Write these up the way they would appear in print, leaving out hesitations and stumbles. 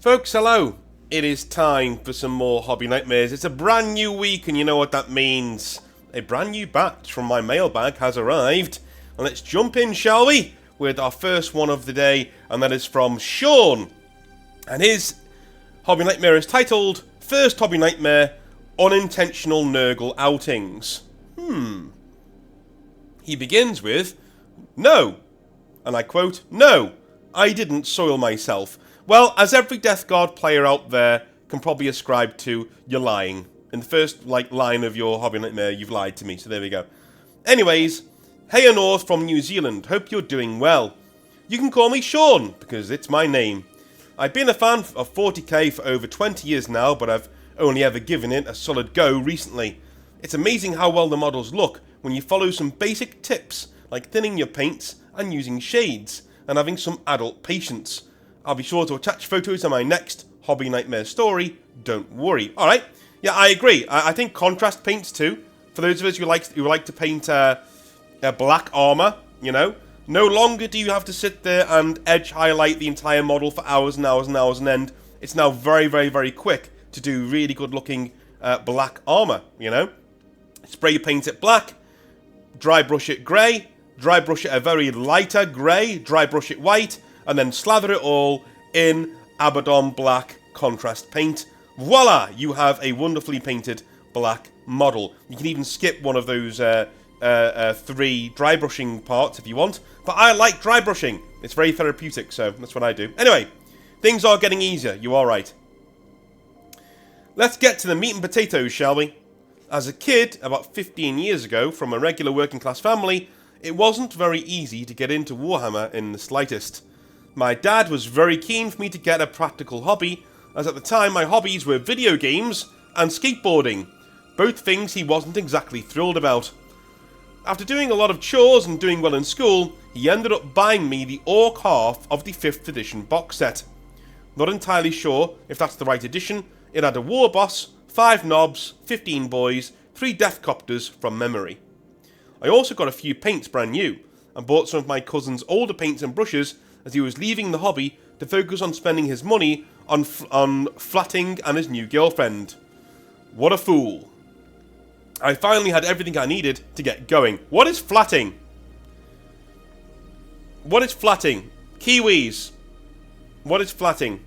Folks, hello. It is time for some more Hobby Nightmares. It's a brand new week, and you know what that means. A brand new batch from my mailbag has arrived. And let's jump in, shall we? With our first one of the day, and that is from Sean. And his Hobby Nightmare is titled, First Hobby Nightmare, Unintentional Nurgle Outings. He begins with, No. And I quote, No, I didn't soil myself. Well, as every Death Guard player out there can probably ascribe to, you're lying. In the first line of your Hobby Nightmare, you've lied to me, so there we go. Anyways, hey North from New Zealand, hope you're doing well. You can call me Sean, because it's my name. I've been a fan of 40k for over 20 years now, but I've only ever given it a solid go recently. It's amazing how well the models look when you follow some basic tips, like thinning your paints and using shades, and having some adult patience. I'll be sure to attach photos of my next Hobby Nightmare story, don't worry. Alright, yeah, I agree. I think contrast paints too. For those of us who like to paint black armour, you know, no longer do you have to sit there and edge highlight the entire model for hours and hours and hours on end. It's now very, very, very quick to do really good looking black armour, you know. Spray paint it black, dry brush it grey, dry brush it a very lighter grey, dry brush it white, and then slather it all in Abaddon black contrast paint. Voila! You have a wonderfully painted black model. You can even skip one of those 3 dry brushing parts if you want, but I like dry brushing. It's very therapeutic, so that's what I do. Anyway, things are getting easier, you are right. Let's get to the meat and potatoes, shall we? As a kid, about 15 years ago, from a regular working class family, it wasn't very easy to get into Warhammer in the slightest. My dad was very keen for me to get a practical hobby, as at the time my hobbies were video games and skateboarding, both things he wasn't exactly thrilled about. After doing a lot of chores and doing well in school, he ended up buying me the Orc half of the 5th edition box set. Not entirely sure if that's the right edition. It had a war boss, 5 knobs, 15 boys, 3 death copters from memory. I also got a few paints brand new, and bought some of my cousin's older paints and brushes as he was leaving the hobby to focus on spending his money on flatting and his new girlfriend. What a fool. I finally had everything I needed to get going. What is flatting? What is flatting? Kiwis. What is flatting?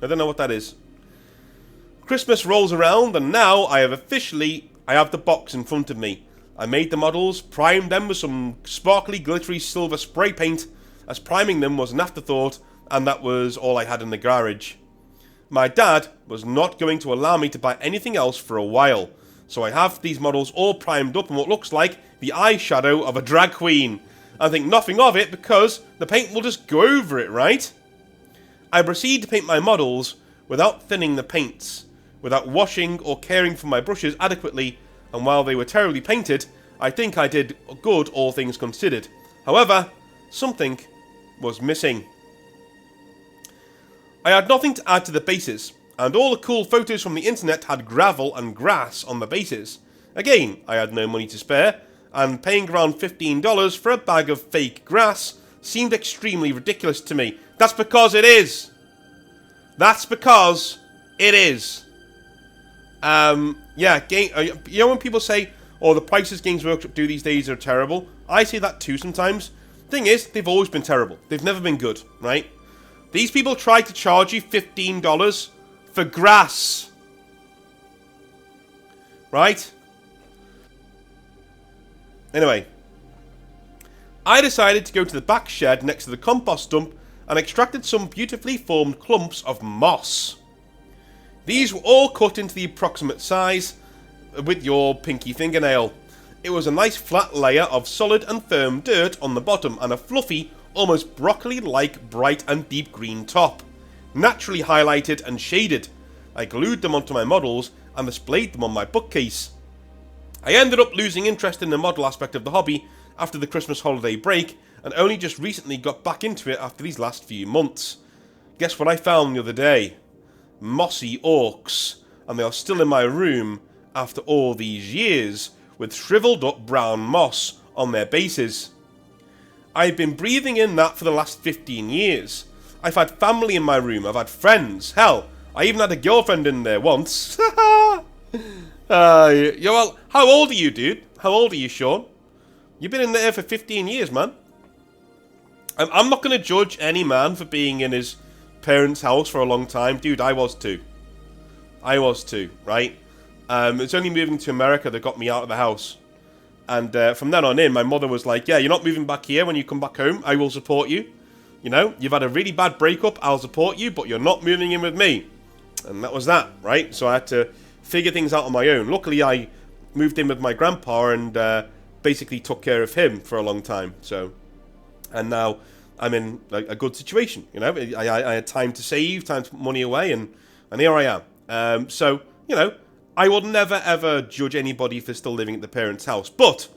I don't know what that is. Christmas rolls around and now I have the box in front of me. I made the models, primed them with some sparkly glittery silver spray paint, as priming them was an afterthought, and that was all I had in the garage. My dad was not going to allow me to buy anything else for a while, so I have these models all primed up in what looks like the eyeshadow of a drag queen. I think nothing of it because the paint will just go over it, right? I proceed to paint my models without thinning the paints, without washing or caring for my brushes adequately, and while they were terribly painted, I think I did good all things considered. However, something was missing. I had nothing to add to the bases, and all the cool photos from the internet had gravel and grass on the bases. Again, I had no money to spare, and paying around $15 for a bag of fake grass seemed extremely ridiculous to me. That's because it is! That's because it is! Yeah, you know when people say, oh, the prices Games Workshop do these days are terrible? I say that too sometimes. Thing is, they've always been terrible. They've never been good, right? These people try to charge you $15 for grass. Right? Anyway. I decided to go to the back shed next to the compost dump and extracted some beautifully formed clumps of moss. These were all cut into the approximate size with your pinky fingernail. It was a nice flat layer of solid and firm dirt on the bottom and a fluffy, almost broccoli-like bright and deep green top, naturally highlighted and shaded. I glued them onto my models and displayed them on my bookcase. I ended up losing interest in the model aspect of the hobby after the Christmas holiday break and only just recently got back into it after these last few months. Guess what I found the other day? Mossy orcs, and they are still in my room after all these years, with shriveled up brown moss on their bases. I've been breathing in that for the last 15 years, I've had family in my room. I've had friends. Hell, I even had a girlfriend in there once. Yeah, well, how old are you, dude? How old are you, Sean? You've been in there for 15 years, man. I'm not going to judge any man for being in his parents' house for a long time. Dude, I was too. I was too, right? It's only moving to America that got me out of the house. And from then on in, my mother was like, yeah, you're not moving back here. When you come back home, I will support you. You know, you've had a really bad breakup, I'll support you, but you're not moving in with me. And that was that, right? So I had to figure things out on my own. Luckily, I moved in with my grandpa and basically took care of him for a long time. So, and now I'm in like a good situation, you know. I had time to save, time to put money away, and here I am. So, you know, I will never ever judge anybody for still living at the parents' house, but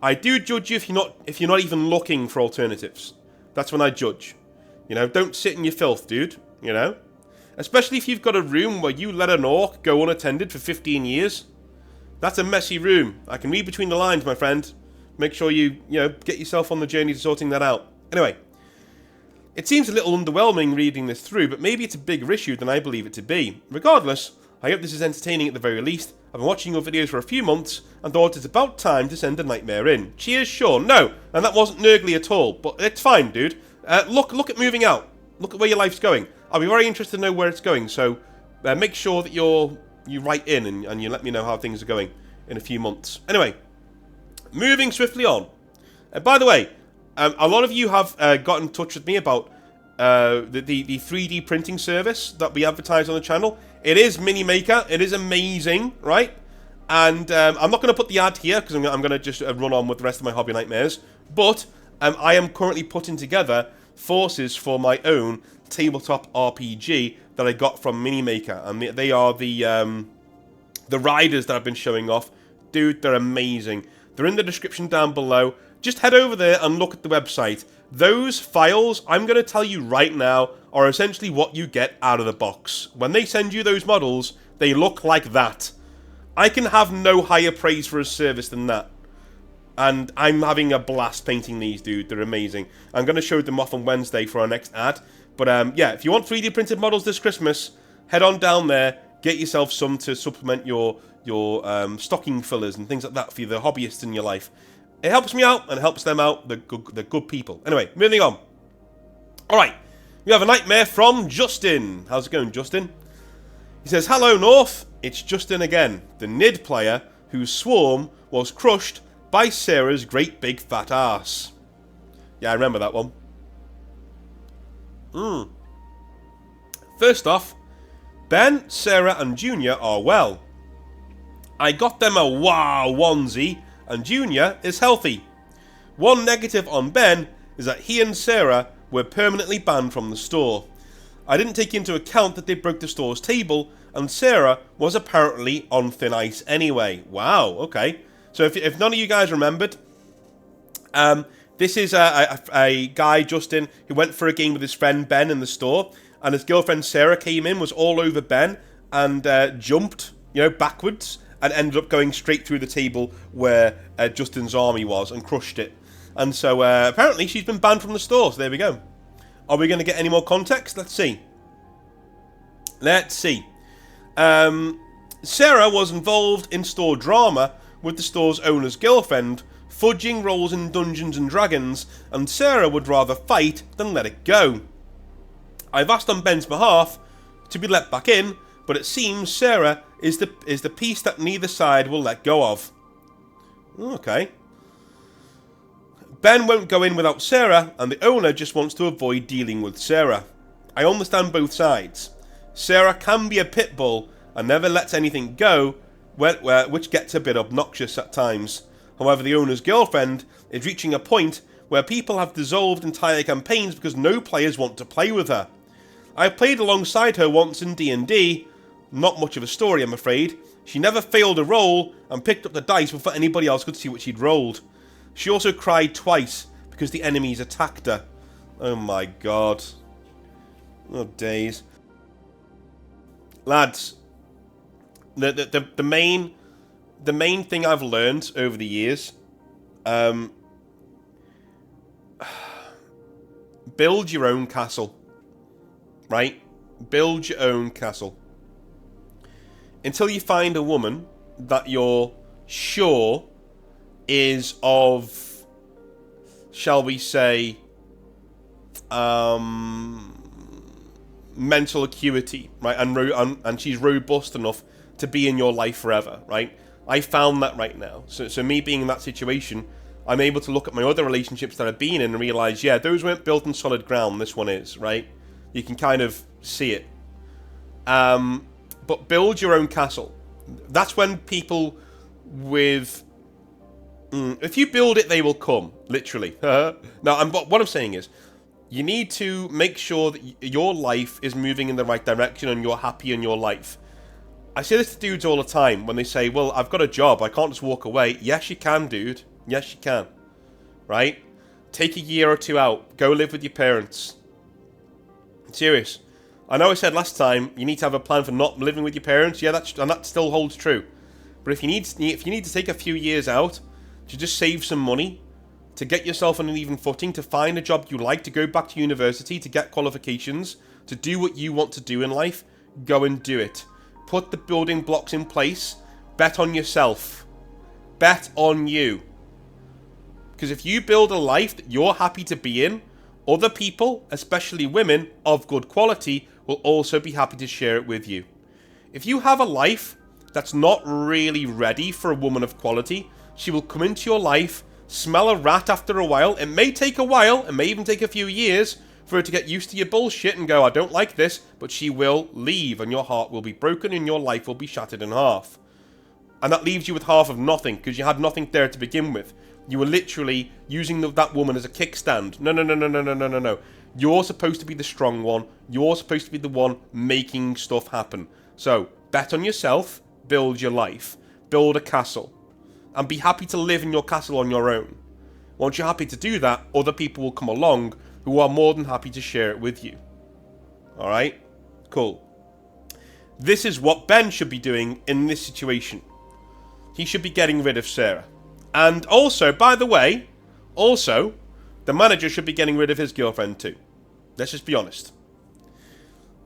I do judge you if you're not even looking for alternatives. That's when I judge. You know, don't sit in your filth, dude. You know, especially if you've got a room where you let an orc go unattended for 15 years. That's a messy room. I can read between the lines, my friend. Make sure you get yourself on the journey to sorting that out. Anyway, it seems a little underwhelming reading this through, but maybe it's a bigger issue than I believe it to be. Regardless, I hope this is entertaining at the very least. I've been watching your videos for a few months and thought it's about time to send a nightmare in. Cheers, Sean. No, and that wasn't nurgly at all, but it's fine, dude. Look at moving out. Look at where your life's going. I'll be very interested to know where it's going, so make sure that you write in and you let me know how things are going in a few months. Anyway, moving swiftly on. By the way, a lot of you have got in touch with me about the 3D printing service that we advertise on the channel. It is Mini Maker. It is amazing, right? And I'm not going to put the ad here because I'm going to just run on with the rest of my hobby nightmares. But I am currently putting together forces for my own tabletop RPG that I got from Mini Maker, and they are the riders that I've been showing off. Dude, they're amazing. They're in the description down below. Just head over there and look at the website. Those files, I'm going to tell you right now, are essentially what you get out of the box. When they send you those models, they look like that. I can have no higher praise for a service than that. And I'm having a blast painting these, dude. They're amazing. I'm going to show them off on Wednesday for our next ad. But yeah, if you want 3D printed models this Christmas, head on down there, get yourself some to supplement your stocking fillers and things like that for the hobbyists in your life. It helps me out and helps them out. They're good people. Anyway, moving on. Alright, we have a nightmare from Justin. How's it going, Justin? He says, hello, North. It's Justin again, the Nid player whose swarm was crushed by Sarah's great big fat ass. Yeah, I remember that one. First off, Ben, Sarah and Junior are well. I got them a wow onesie and Junior is healthy. One negative on Ben is that he and Sarah were permanently banned from the store. I didn't take into account that they broke the store's table and Sarah was apparently on thin ice anyway. Wow, okay. So if none of you guys remembered, this is a guy, Justin, who went for a game with his friend Ben in the store, and his girlfriend Sarah came in, was all over Ben, and jumped, backwards, and ended up going straight through the table where Justin's army was and crushed it. And so apparently she's been banned from the store, so there we go. Are we going to get any more context? Let's see. Sarah was involved in store drama with the store's owner's girlfriend, fudging roles in Dungeons and Dragons, and Sarah would rather fight than let it go. I've asked on Ben's behalf to be let back in, but it seems Sarah is the piece that neither side will let go of. Okay. Ben won't go in without Sarah, and the owner just wants to avoid dealing with Sarah. I understand both sides. Sarah can be a pit bull and never lets anything go, which gets a bit obnoxious at times. However, the owner's girlfriend is reaching a point where people have dissolved entire campaigns because no players want to play with her. I played alongside her once in D&D, not much of a story I'm afraid. She never failed a roll and picked up the dice before anybody else could see what she'd rolled. She also cried twice because the enemies attacked her. Oh my god. Oh days. Lads, the main thing I've learned over the years, build your own castle. right? Build your own castle. Until you find a woman that you're sure is of, shall we say, mental acuity, right? And she's robust enough to be in your life forever, right? I found that right now. So me being in that situation, I'm able to look at my other relationships that I've been in and realize, yeah, those weren't built on solid ground. This one is, right? You can kind of see it. But build your own castle. That's when people with... if you build it, they will come. Literally. Now, what I'm saying is, you need to make sure that your life is moving in the right direction and you're happy in your life. I say this to dudes all the time when they say, well, I've got a job, I can't just walk away. Yes, you can, dude. Yes, you can. Right? Take a year or two out. Go live with your parents. Serious. I know I said last time you need to have a plan for not living with your parents. Yeah, that still holds true. But if you need to take a few years out to just save some money, to get yourself on an even footing, to find a job you like, to go back to university, to get qualifications, to do what you want to do in life, go and do it. Put the building blocks in place. Bet on yourself. Bet on you. Because if you build a life that you're happy to be in, other people, especially women of good quality, will also be happy to share it with you. If you have a life that's not really ready for a woman of quality, she will come into your life, smell a rat after a while. It may take a while, it may even take a few years for her to get used to your bullshit and go, I don't like this, but she will leave and your heart will be broken and your life will be shattered in half. And that leaves you with half of nothing because you had nothing there to begin with. You were literally using that woman as a kickstand. No. You're supposed to be the strong one. You're supposed to be the one making stuff happen. So, bet on yourself, build your life, build a castle, and be happy to live in your castle on your own. Once you're happy to do that, other people will come along who are more than happy to share it with you. Alright? Cool. This is what Ben should be doing in this situation. He should be getting rid of Sarah. And also, by the way, the manager should be getting rid of his girlfriend too. Let's just be honest.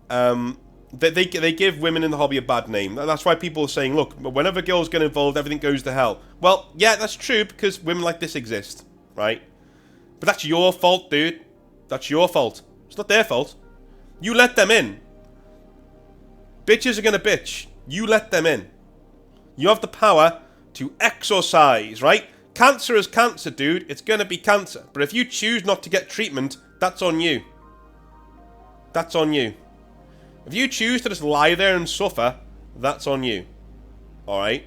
They give women in the hobby a bad name. That's why people are saying, look, whenever girls get involved, everything goes to hell. Well, yeah, that's true because women like this exist, right? But that's your fault, dude. That's your fault. It's not their fault. You let them in. Bitches are gonna bitch. You let them in. You have the power to exorcise, right? Cancer is cancer, dude. It's gonna be cancer. But if you choose not to get treatment, that's on you. That's on you. If you choose to just lie there and suffer, that's on you. Alright?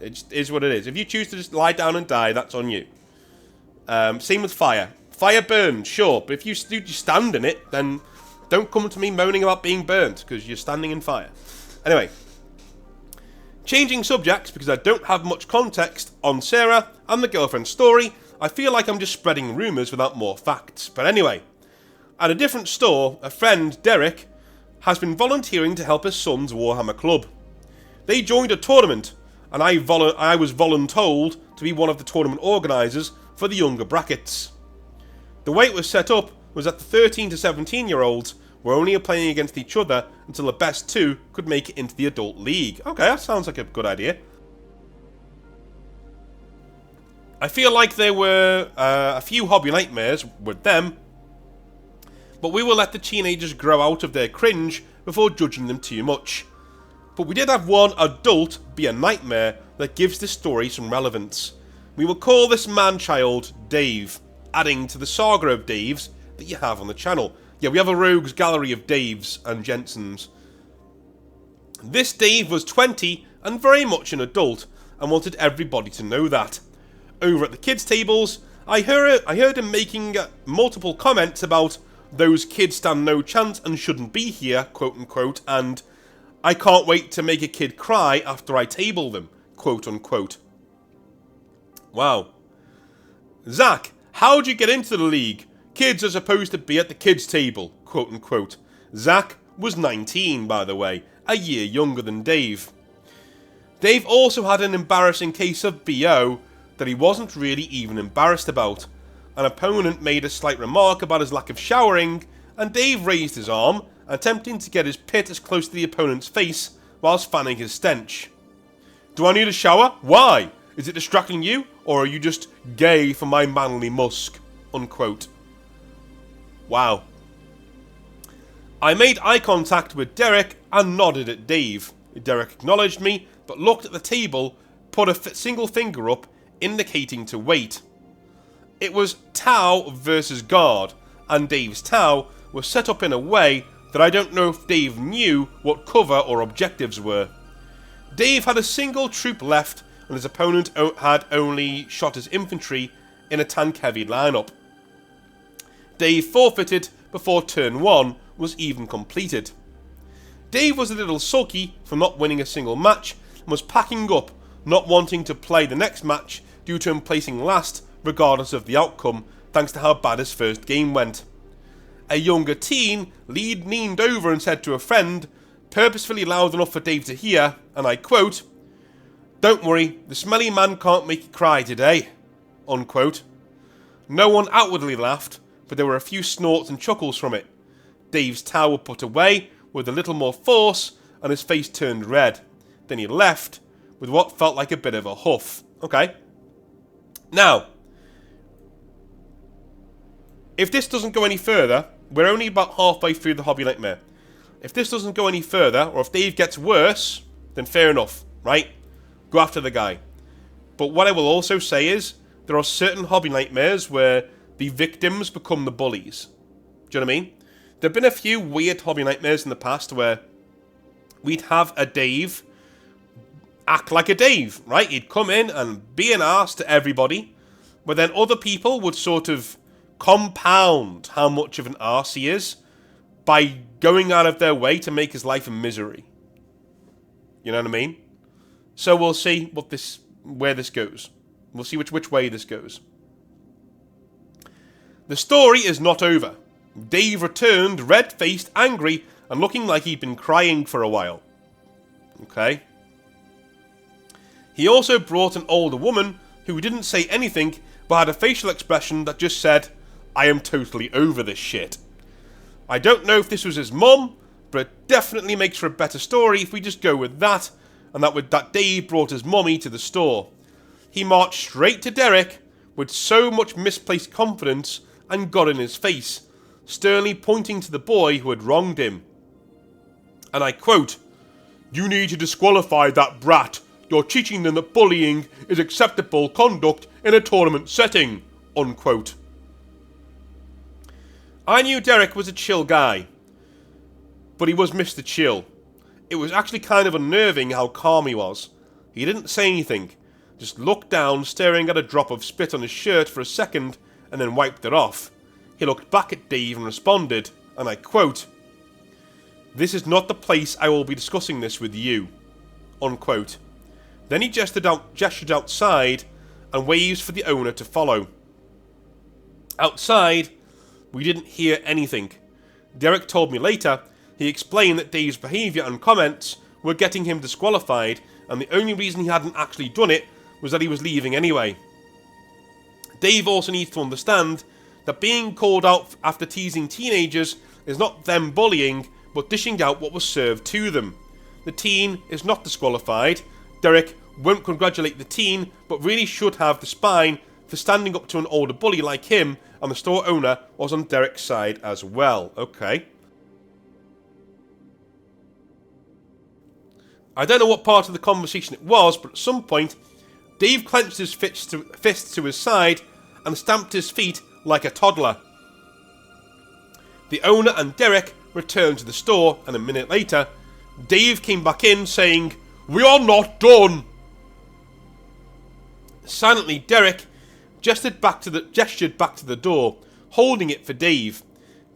It just is what it is. If you choose to just lie down and die, that's on you. Same with fire. Fire burns, sure. But if you stand in it, then don't come to me moaning about being burnt, because you're standing in fire. Anyway. Changing subjects, because I don't have much context on Sarah and the girlfriend story, I feel like I'm just spreading rumours without more facts. But anyway, at a different store, a friend, Derek, has been volunteering to help his son's Warhammer club. They joined a tournament, and I was voluntold to be one of the tournament organisers for the younger brackets. The way it was set up was that the 13 to 17 year olds were only playing against each other until the best two could make it into the adult league. Okay, that sounds like a good idea. I feel like there were a few hobby nightmares with them, but we will let the teenagers grow out of their cringe before judging them too much. But we did have one adult be a nightmare that gives this story some relevance. We will call this man-child Dave, adding to the saga of Daves that you have on the channel. Yeah, we have a rogues gallery of Daves and Jensens. This Dave was 20 and very much an adult and wanted everybody to know that. Over at the kids' tables, I heard him making multiple comments about those kids stand no chance and shouldn't be here, quote unquote, and I can't wait to make a kid cry after I table them, quote unquote. Wow. Zach, how'd you get into the league? Kids are supposed to be at the kids' table, quote unquote. Zach was 19, by the way, a year younger than Dave. Dave also had an embarrassing case of BO that he wasn't really even embarrassed about. An opponent made a slight remark about his lack of showering, and Dave raised his arm, attempting to get his pit as close to the opponent's face whilst fanning his stench. "Do I need a shower? Why? Is it distracting you, or are you just gay for my manly musk?" Unquote. Wow. I made eye contact with Derek and nodded at Dave. Derek acknowledged me, but looked at the table, put a single finger up, indicating to wait. It was Tau versus guard, and Dave's Tau was set up in a way that I don't know if Dave knew what cover or objectives were. Dave had a single troop left, and his opponent had only shot his infantry in a tank-heavy lineup. Dave forfeited before turn 1 was even completed. Dave was a little sulky for not winning a single match, and was packing up, not wanting to play the next match due to him placing last regardless of the outcome, thanks to how bad his first game went. A younger teen leaned over and said to a friend, purposefully loud enough for Dave to hear, and I quote, "Don't worry, the smelly man can't make you cry today," unquote. No one outwardly laughed, but there were a few snorts and chuckles from it. Dave's towel put away with a little more force, and his face turned red. Then he left with what felt like a bit of a huff. Okay. Now, if this doesn't go any further, we're only about halfway through the Hobby Nightmare. If this doesn't go any further, or if Dave gets worse, then fair enough, right? Go after the guy. But what I will also say is, there are certain Hobby Nightmares where the victims become the bullies. Do you know what I mean? There have been a few weird Hobby Nightmares in the past where we'd have a Dave act like a Dave, right? He'd come in and be an arse to everybody, but then other people would sort of compound how much of an arse he is by going out of their way to make his life a misery. You know what I mean? So we'll see where this goes. We'll see which way this goes. The story is not over. Dave returned, red-faced, angry, and looking like he'd been crying for a while. Okay. He also brought an older woman who didn't say anything, but had a facial expression that just said, "I am totally over this shit." I don't know if this was his mum, but it definitely makes for a better story if we just go with that, and that Dave brought his mummy to the store. He marched straight to Derek with so much misplaced confidence and got in his face, sternly pointing to the boy who had wronged him. And I quote, "You need to disqualify that brat. You're teaching them that bullying is acceptable conduct in a tournament setting," unquote. I knew Derek was a chill guy, but he was Mr. Chill. It was actually kind of unnerving how calm he was. He didn't say anything, just looked down, staring at a drop of spit on his shirt for a second, and then wiped it off. He looked back at Dave and responded, and I quote, "This is not the place I will be discussing this with you," unquote. Then he gestured outside and waved for the owner to follow. Outside, we didn't hear anything. Derek told me later, he explained that Dave's behaviour and comments were getting him disqualified, and the only reason he hadn't actually done it was that he was leaving anyway. Dave also needs to understand that being called out after teasing teenagers is not them bullying, but dishing out what was served to them. The teen is not disqualified. Derek won't congratulate the teen, but really should have the spine for standing up to an older bully like him, and the store owner was on Derek's side as well. Okay. I don't know what part of the conversation it was, but at some point, Dave clenched his fist to his side and stamped his feet like a toddler. The owner and Derek returned to the store, and a minute later, Dave came back in saying, "We are not done." Silently, Derek gestured back to the door, holding it for Dave.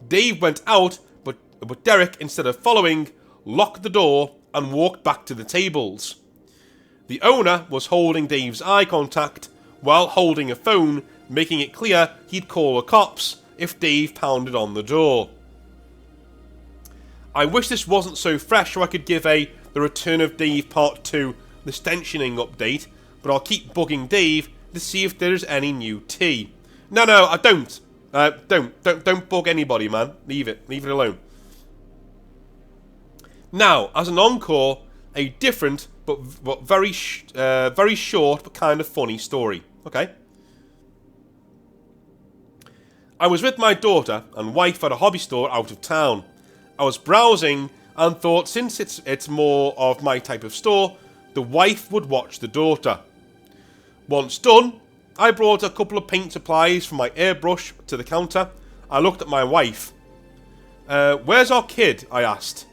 Dave went out, but Derek, instead of following, locked the door and walked back to the tables. The owner was holding Dave's eye contact while holding a phone, making it clear he'd call the cops if Dave pounded on the door. I wish this wasn't so fresh so I could give The Return of Dave Part 2, the stentioning update, but I'll keep bugging Dave to see if there is any new tea. No, I don't. Don't bug anybody, man. Leave it alone. Now, as an encore, a different but very short but kind of funny story. Okay. I was with my daughter and wife at a hobby store out of town. I was browsing and thought, since it's more of my type of store, the wife would watch the daughter. Once done, I brought a couple of paint supplies from my airbrush to the counter. I looked at my wife. Where's our kid? I asked.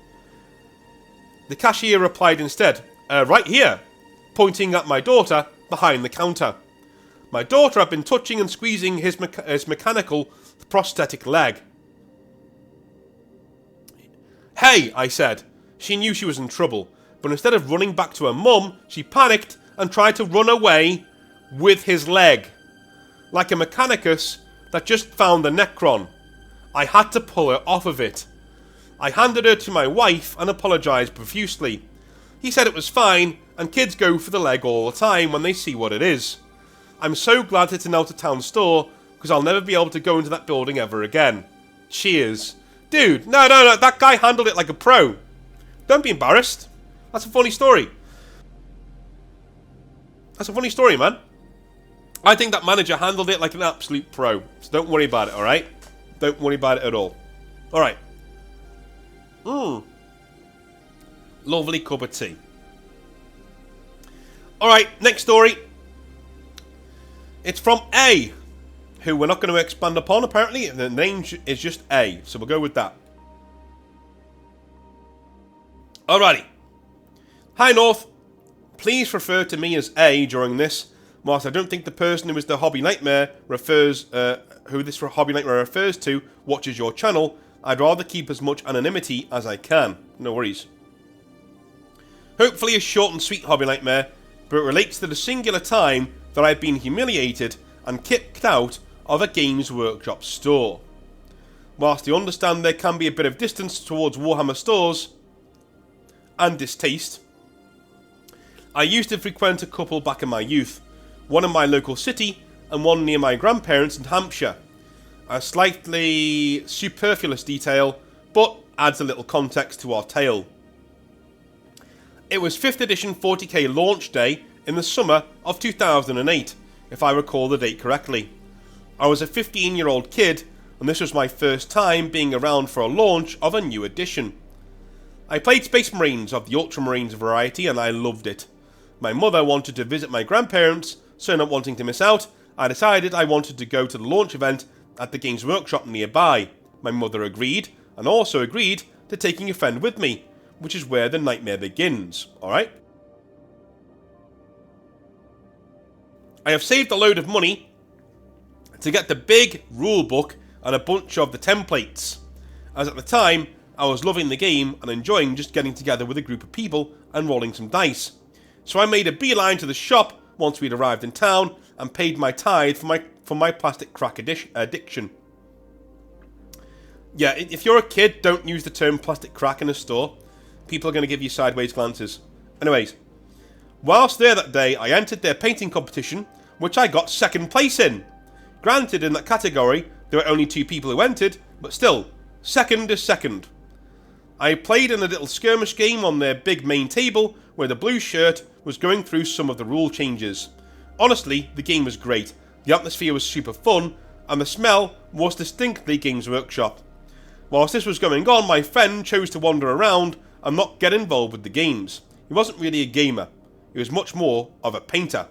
The cashier replied instead, right here, pointing at my daughter behind the counter. My daughter had been touching and squeezing his mechanical prosthetic leg. Hey, I said. She knew she was in trouble, but instead of running back to her mum, she panicked and tried to run away with his leg. Like a mechanicus that just found the Necron. I had to pull her off of it. I handed her to my wife and apologised profusely. He said it was fine, and kids go for the leg all the time when they see what it is. I'm so glad it's an out-of-town store, because I'll never be able to go into that building ever again. Cheers. Dude, no, that guy handled it like a pro. Don't be embarrassed. That's a funny story. That's a funny story, man. I think that manager handled it like an absolute pro. So don't worry about it, alright? Don't worry about it at all. Alright. Lovely cup of tea. Alright, next story. It's from A, who we're not going to expand upon, apparently. The name is just A, so we'll go with that. Alrighty. Hi, North. Please refer to me as A during this. Whilst I don't think the person who this hobby nightmare refers to watches your channel, I'd rather keep as much anonymity as I can. No worries. Hopefully a short and sweet hobby nightmare, but it relates to the singular time that I've been humiliated and kicked out of a Games Workshop store. Whilst I understand there can be a bit of distance towards Warhammer stores and distaste, I used to frequent a couple back in my youth, one in my local city and one near my grandparents in Hampshire. A slightly superfluous detail, but adds a little context to our tale. It was 5th edition 40k launch day in the summer of 2008, if I recall the date correctly. I was a 15-year-old kid, and this was my first time being around for a launch of a new edition. I played Space Marines of the Ultramarines variety, and I loved it. My mother wanted to visit my grandparents, so not wanting to miss out, I decided I wanted to go to the launch event at the Games Workshop nearby. My mother agreed, and also agreed to taking a friend with me, which is where the nightmare begins, alright? I have saved a load of money to get the big rulebook and a bunch of the templates, as at the time I was loving the game and enjoying just getting together with a group of people and rolling some dice. So I made a beeline to the shop once we'd arrived in town and paid my tithe for my plastic crack addiction. Yeah, if you're a kid, don't use the term plastic crack in a store. People are going to give you sideways glances. Anyways, whilst there that day, I entered their painting competition, which I got 2nd place in. Granted, in that category, there were only 2 people who entered, but still, 2nd is 2nd. I played in a little skirmish game on their big main table, where the blue shirt was going through some of the rule changes. Honestly, the game was great, the atmosphere was super fun, and the smell was distinctly Games Workshop. Whilst this was going on, my friend chose to wander around and not get involved with the games. He wasn't really a gamer, he was much more of a painter.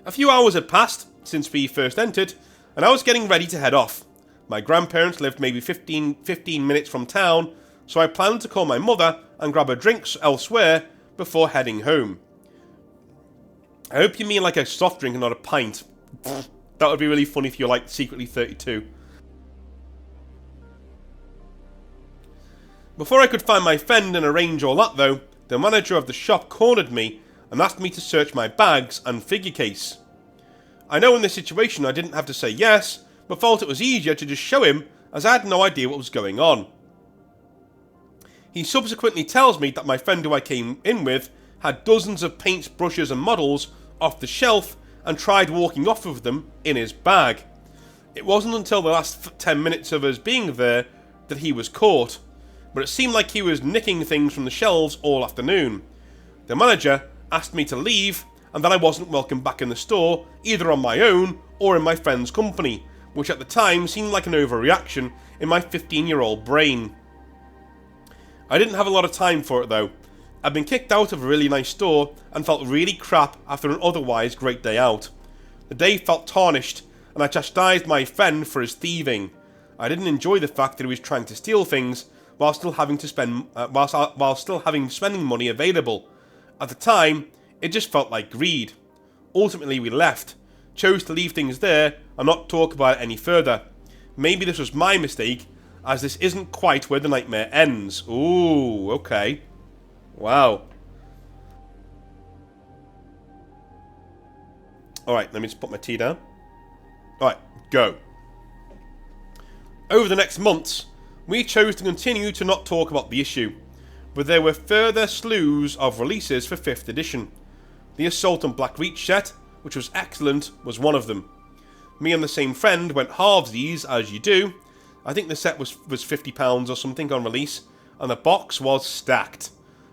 A few hours had passed since we first entered, and I was getting ready to head off. My grandparents lived maybe 15 minutes from town, so I planned to call my mother and grab a drink elsewhere before heading home. I hope you mean like a soft drink and not a pint. That would be really funny if you're like secretly 32. Before I could find my friend and arrange all that though, the manager of the shop cornered me and asked me to search my bags and figure case. I know in this situation I didn't have to say yes, but felt it was easier to just show him as I had no idea what was going on. He subsequently tells me that my friend who I came in with had dozens of paints, brushes and models off the shelf and tried walking off with them in his bag. It wasn't until the last 10 minutes of us being there that he was caught, but it seemed like he was nicking things from the shelves all afternoon. The manager asked me to leave and that I wasn't welcome back in the store, either on my own or in my friend's company, which at the time seemed like an overreaction in my 15-year-old brain. I didn't have a lot of time for it though. I'd been kicked out of a really nice store and felt really crap after an otherwise great day out. The day felt tarnished, and I chastised my friend for his thieving. I didn't enjoy the fact that he was trying to steal things while still having spending money available. At the time, it just felt like greed. Ultimately, we left, chose to leave things there and not talk about it any further. Maybe this was my mistake, as this isn't quite where the nightmare ends. Ooh, okay. Wow. Alright, let me just put my tea down. Alright, go. Over the next months, we chose to continue to not talk about the issue, but there were further slews of releases for 5th edition. The Assault on Blackreach set, which was excellent, was one of them. Me and the same friend went halvesies, as you do. I think the set was £50 or something on release, and the box was stacked.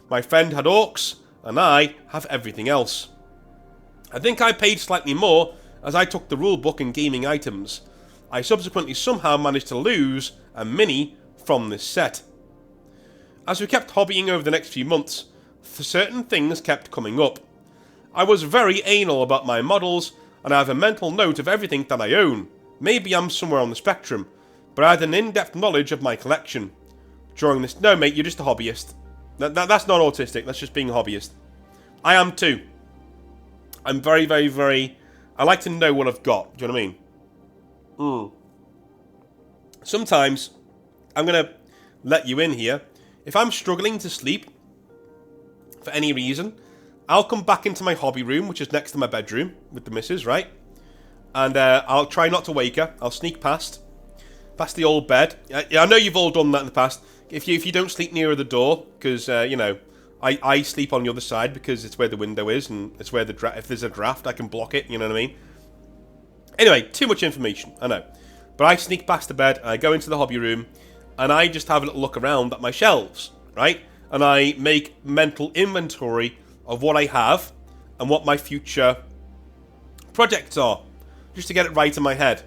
My friend had orcs, and I have everything else. I think I paid slightly more, as I took the rulebook and gaming items. I subsequently somehow managed to lose a mini from this set. As we kept hobbying over the next few months, certain things kept coming up. I was very anal about my models, and I have a mental note of everything that I own. Maybe I'm somewhere on the spectrum, but I had an in-depth knowledge of my collection. During this... No, mate, you're just a hobbyist. That's not autistic, that's just being a hobbyist. I am too. I'm very, very, very... I like to know what I've got, do you know what I mean? Sometimes, I'm going to let you in here. If I'm struggling to sleep, for any reason, I'll come back into my hobby room, which is next to my bedroom, with the missus, right? And I'll try not to wake her. I'll sneak past the old bed. I know you've all done that in the past. If you don't sleep near the door, because, you know, I sleep on the other side because it's where the window is, and it's where if there's a draft, I can block it, you know what I mean? Anyway, too much information, I know. But I sneak past the bed, I go into the hobby room, and I just have a little look around at my shelves, right? And I make mental inventory of what I have and what my future projects are, just to get it right in my head.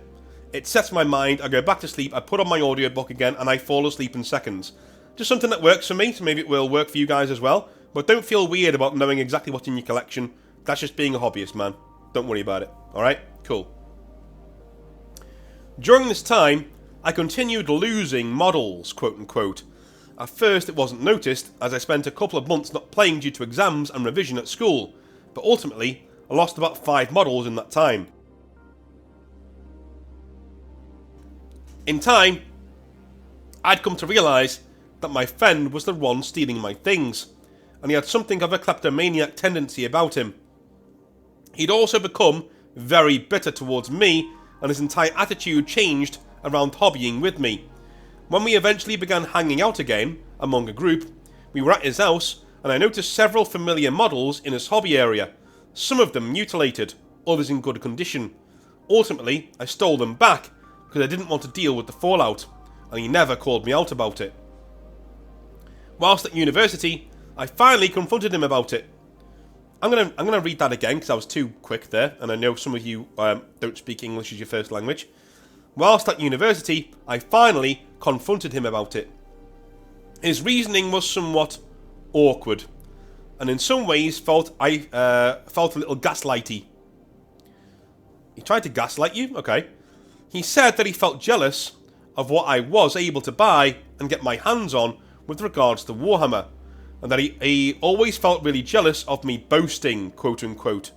It sets my mind, I go back to sleep, I put on my audiobook again, and I fall asleep in seconds. Just something that works for me, so maybe it will work for you guys as well. But don't feel weird about knowing exactly what's in your collection. That's just being a hobbyist, man. Don't worry about it. Alright? Cool. During this time, I continued losing models, quote-unquote. At first it wasn't noticed, as I spent a couple of months not playing due to exams and revision at school. But ultimately, I lost about 5 models in that time. In time, I'd come to realise that my friend was the one stealing my things, and he had something of a kleptomaniac tendency about him. He'd also become very bitter towards me, and his entire attitude changed around hobbying with me. When we eventually began hanging out again, among a group, we were at his house, and I noticed several familiar models in his hobby area, some of them mutilated, others in good condition. Ultimately, I stole them back, because I didn't want to deal with the fallout, and he never called me out about it. Whilst at university, I finally confronted him about it. I'm gonna read that again because I was too quick there, and I know some of you don't speak English as your first language. Whilst at university, I finally confronted him about it. His reasoning was somewhat awkward, and in some ways felt a little gaslighty. He tried to gaslight you? Okay. He said that he felt jealous of what I was able to buy and get my hands on with regards to Warhammer, and that he always felt really jealous of me boasting, quote-unquote.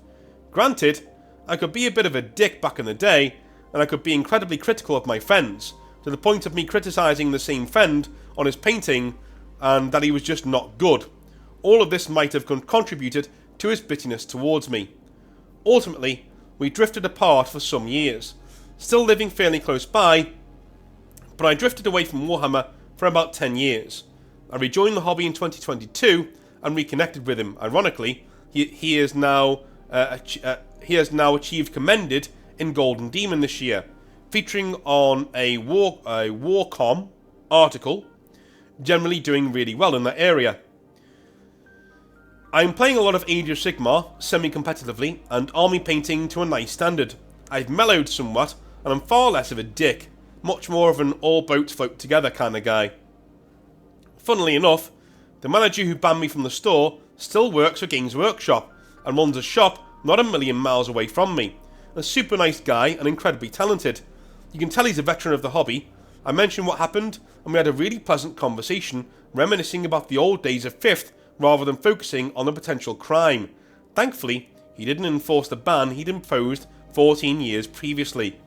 Granted, I could be a bit of a dick back in the day, and I could be incredibly critical of my friends, to the point of me criticising the same friend on his painting, and that he was just not good. All of this might have contributed to his bitterness towards me. Ultimately, we drifted apart for some years, still living fairly close by, but I drifted away from Warhammer for about 10 years. I rejoined the hobby in 2022 and reconnected with him. Ironically, he has now achieved commended in Golden Demon this year. featuring on a Warcom article, generally doing really well in that area. I'm playing a lot of Age of Sigmar semi-competitively and army painting to a nice standard. I've mellowed somewhat and I'm far less of a dick, much more of an all boats float together kind of guy. Funnily enough, the manager who banned me from the store still works for Games Workshop and runs a shop not a million miles away from me. A super nice guy and incredibly talented. You can tell he's a veteran of the hobby. I mentioned what happened and we had a really pleasant conversation reminiscing about the old days of 5th rather than focusing on the potential crime. Thankfully, he didn't enforce the ban he'd imposed 14 years previously.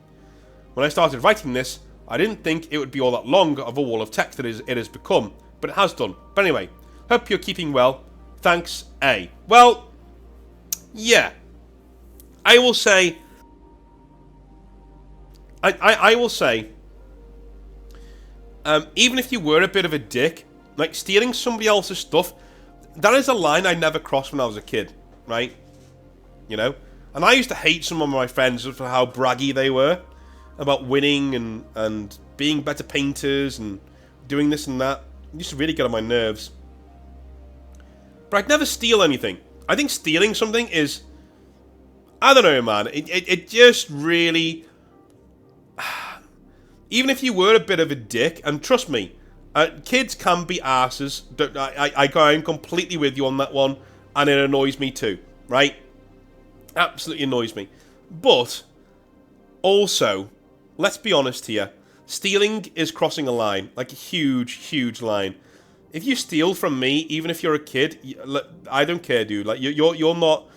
When I started writing this, I didn't think it would be all that long of a wall of text that it has become, but it has done. But anyway, hope you're keeping well. Thanks, A. Well, yeah. I will say... I will say... even if you were a bit of a dick, like stealing somebody else's stuff, that is a line I never crossed when I was a kid, right? You know? And I used to hate some of my friends for how braggy they were about winning and being better painters and doing this and that. It used to really get on my nerves. But I'd never steal anything. I think stealing something is... I don't know, man. It just really... Even if you were a bit of a dick, and trust me, kids can be arses. I'm completely with you on that one, and it annoys me too, right? Absolutely annoys me. But, also, let's be honest here, stealing is crossing a line, like a huge, huge line. If you steal from me, even if you're a kid, I don't care, dude. Like you're not,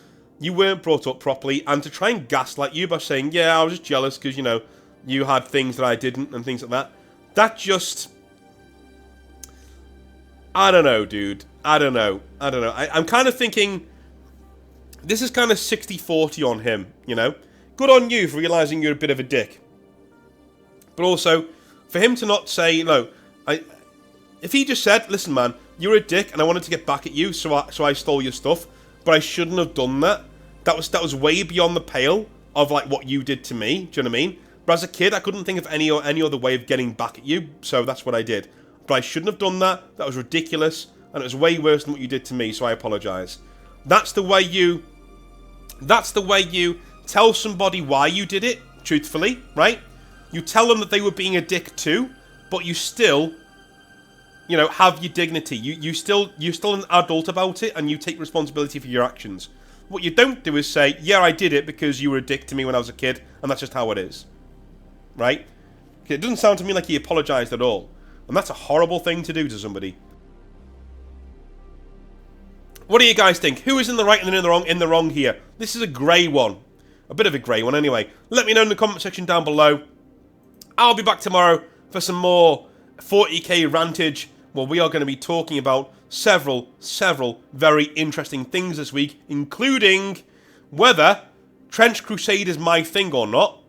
you weren't brought up properly, and to try and gaslight you by saying, yeah, I was just jealous because, you know, you had things that I didn't and things like that. That just... I don't know, dude. I don't know. I'm kind of thinking... This is kind of 60-40 on him, you know? Good on you for realising you're a bit of a dick. But also, for him to not say, no... If he just said, listen, man, you're a dick and I wanted to get back at you, so I stole your stuff, but I shouldn't have done that. That was way beyond the pale of, like, what you did to me. Do you know what I mean? But as a kid, I couldn't think of any other way of getting back at you, so that's what I did. But I shouldn't have done that. That was ridiculous, and it was way worse than what you did to me, so I apologise. That's the way you tell somebody why you did it, truthfully, right? You tell them that they were being a dick too, but you still, you know, have your dignity. You're still an adult about it, and you take responsibility for your actions. What you don't do is say, yeah, I did it because you were a dick to me when I was a kid, and that's just how it is. Right? It doesn't sound to me like he apologised at all. And that's a horrible thing to do to somebody. What do you guys think? Who is in the right and in the wrong here? This is a grey one. A bit of a grey one anyway. Let me know in the comment section down below. I'll be back tomorrow for some more 40k rantage, where we are going to be talking about several very interesting things this week, including whether Trench Crusade is my thing or not.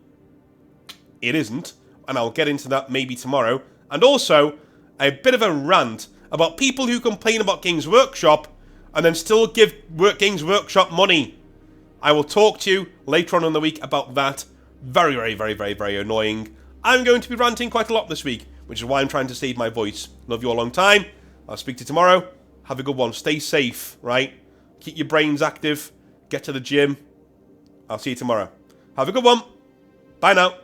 It isn't, and I'll get into that maybe tomorrow. And also, a bit of a rant about people who complain about Games Workshop and then still give Games Workshop money. I will talk to you later on in the week about that. Very annoying. I'm going to be ranting quite a lot this week, which is why I'm trying to save my voice. Love you all a long time. I'll speak to you tomorrow. Have a good one. Stay safe, right? Keep your brains active. Get to the gym. I'll see you tomorrow. Have a good one. Bye now.